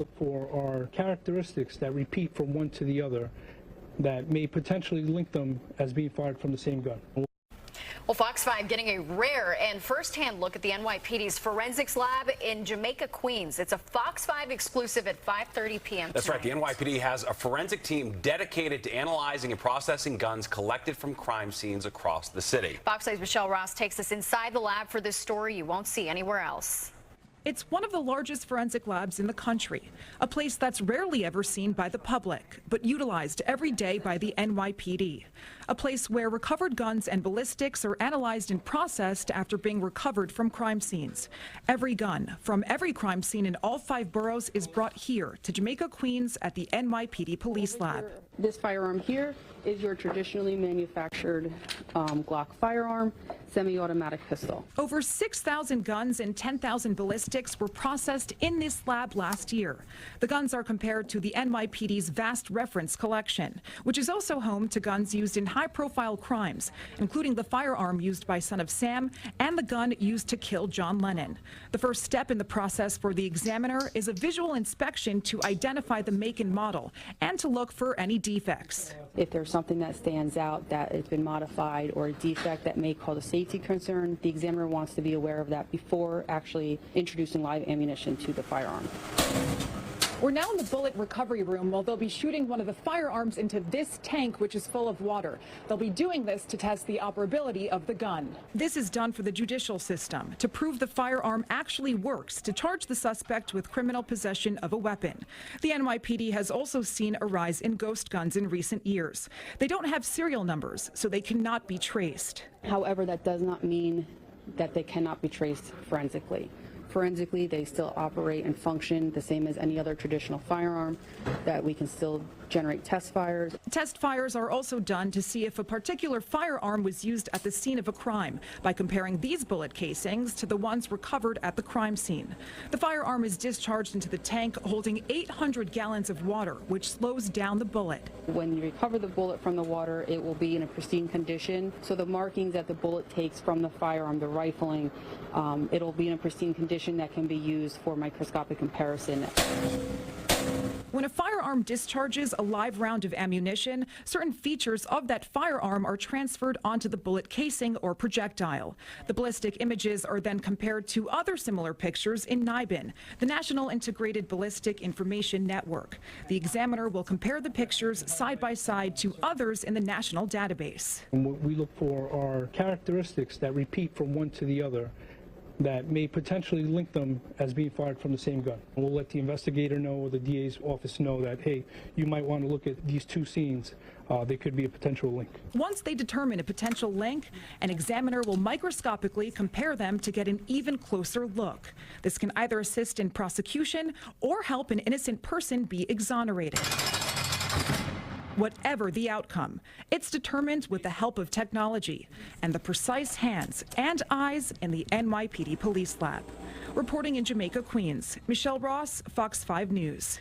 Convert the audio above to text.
Look for are characteristics that repeat from one to the other that may potentially link them as being fired from the same gun. Well, Fox 5 getting a rare and first-hand look at the NYPD's forensics lab in Jamaica, Queens. It's a Fox 5 exclusive at 5:30 p.m. That's right. The NYPD has a forensic team dedicated to analyzing and processing guns collected from crime scenes across the city. Fox 5's Michelle Ross takes us inside the lab for this story you won't see anywhere else. It's one of the largest forensic labs in the country, a place that's rarely ever seen by the public, but utilized every day by the NYPD. A place where recovered guns and ballistics are analyzed and processed after being recovered from crime scenes. Every gun from every crime scene in all 5 boroughs is brought here to Jamaica, Queens at the NYPD Police Lab. This firearm here is your traditionally manufactured Glock firearm, semi-automatic pistol. Over 6,000 guns and 10,000 ballistics were processed in this lab last year. The guns are compared to the NYPD's vast reference collection, which is also home to guns used in high-profile crimes, including the firearm used by Son of Sam and the gun used to kill John Lennon. The first step in the process for the examiner is a visual inspection to identify the make and model and to look for any defects. If there's something that stands out that has been modified or a defect that may cause a safety concern, the examiner wants to be aware of that before actually introducing live ammunition to the firearm. We're now in the bullet recovery room while they'll be shooting one of the firearms into this tank, which is full of water. They'll be doing this to test the operability of the gun. This is done for the judicial system to prove the firearm actually works to charge the suspect with criminal possession of a weapon. The NYPD has also seen a rise in ghost guns in recent years. They don't have serial numbers, so they cannot be traced. However, that does not mean that they cannot be traced forensically. Forensically, they still operate and function the same as any other traditional firearm, that we can still generate test fires. Test fires are also done to see if a particular firearm was used at the scene of a crime by comparing these bullet casings to the ones recovered at the crime scene. The firearm is discharged into the tank holding 800 gallons of water, which slows down the bullet. When you recover the bullet from the water, it will be in a pristine condition. So the markings that the bullet takes from the firearm, the rifling, it'll be in a pristine condition that can be used for microscopic comparison. When a firearm discharges a live round of ammunition, certain features of that firearm are transferred onto the bullet casing or projectile. The ballistic images are then compared to other similar pictures in NIBIN, the National Integrated Ballistic Information Network. The examiner will compare the pictures side by side to others in the national database. And what we look for are characteristics that repeat from one to the other that may potentially link them as being fired from the same gun. And we'll let the investigator know or the DA's office know that, hey, you might want to look at these 2 scenes. They could be a potential link. Once they determine a potential link, an examiner will microscopically compare them to get an even closer look. This can either assist in prosecution or help an innocent person be exonerated. Whatever the outcome, it's determined with the help of technology and the precise hands and eyes in the NYPD Police Lab. Reporting in Jamaica, Queens, Michelle Ross, Fox 5 News.